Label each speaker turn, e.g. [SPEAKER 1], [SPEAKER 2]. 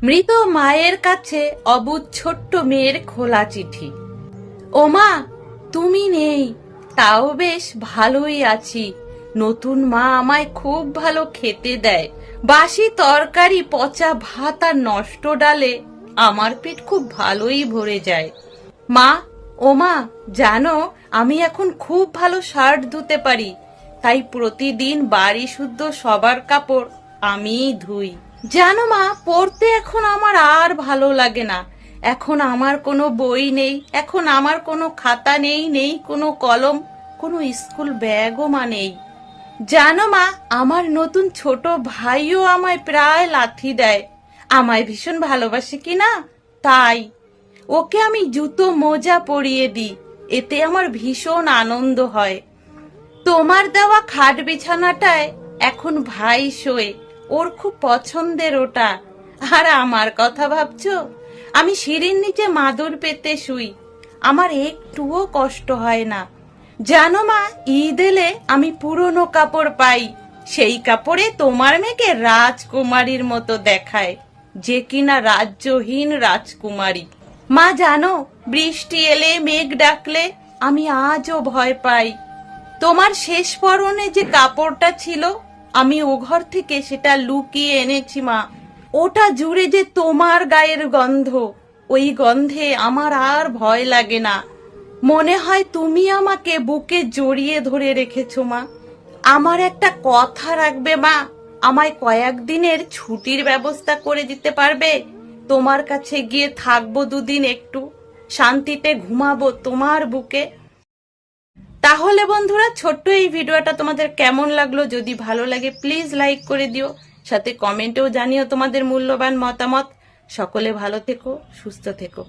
[SPEAKER 1] মৃত মায়ের কাছে অবুঝ ছোট্ট মেয়ের খোলা চিঠি। ও মা, তুমি নেই, তাও বেশ ভালোই আছি। নতুন মা আমায় খুব ভালো খেতে দেয়। বাসি তরকারি, পচা ভাত আর নষ্ট ডালে আমার পেট খুব ভালোই ভরে যায়। মা, ও মা, জানো আমি এখন খুব ভালো শার্ট ধুতে পারি। তাই প্রতিদিন বাড়ি শুদ্ধ সবার কাপড় আমিই ধুই। জানো মা, পড়তে এখন আমার আর ভালো লাগে না। এখন আমার কোনো বই নেই, এখন আমার কোনো খাতা নেই, নেই কোনো কলম, কোনো স্কুল ব্যাগও মা নেই। জানো মা, আমার নতুন ছোট ভাইও আমায় প্রায় লাথি দেয়। আমায় ভীষণ ভালোবাসে কিনা তাই। ওকে আমি জুতো মোজা পরিয়ে দিই, এতে আমার ভীষণ আনন্দ হয়। তোমার দেওয়া খাট বিছানাটায় এখন ভাই শোয়, ওর খুব পছন্দের ওটা। আর আমার কথা ভাবছো? আমি সিঁড়ির নিচে মাদুর পেতে শুই, আমার একটুও কষ্ট হয় না। জানো মা, ঈদ এলে আমি পুরনো কাপড় পাই, সেই কাপড়ে তোমার মেয়েকে রাজকুমারীর মতো দেখায়, যে কিনা রাজ্যহীন রাজকুমারী। মা জানো, বৃষ্টি এলে মেঘ ডাকলে আমি আজও ভয় পাই। তোমার শেষ পরনে যে কাপড়টা ছিল, আমি ও ঘর থেকে সেটা লুকিয়ে এনেছি মা। ওটা জুড়ে যে তোমার গায়ের গন্ধ, ওই গন্ধে আমার আর ভয় লাগে না। মনে হয় তুমি আমাকে বুকে জড়িয়ে ধরে রেখেছো মা। আমার একটা কথা রাখবে মা, আমায় কয়েকদিনের ছুটির ব্যবস্থা করে দিতে পারবে? তোমার কাছে গিয়ে থাকবো দুদিন, একটু শান্তিতে ঘুমাবো তোমার বুকে। তাহলে বন্ধুরা, ছোট্ট এই ভিডিওটা তোমাদের কেমন লাগলো? যদি ভালো লাগে প্লিজ লাইক করে দিও, সাথে কমেন্টেও জানিও তোমাদের মূল্যবান মতামত। সকলে ভালো থেকো, সুস্থ থেকো।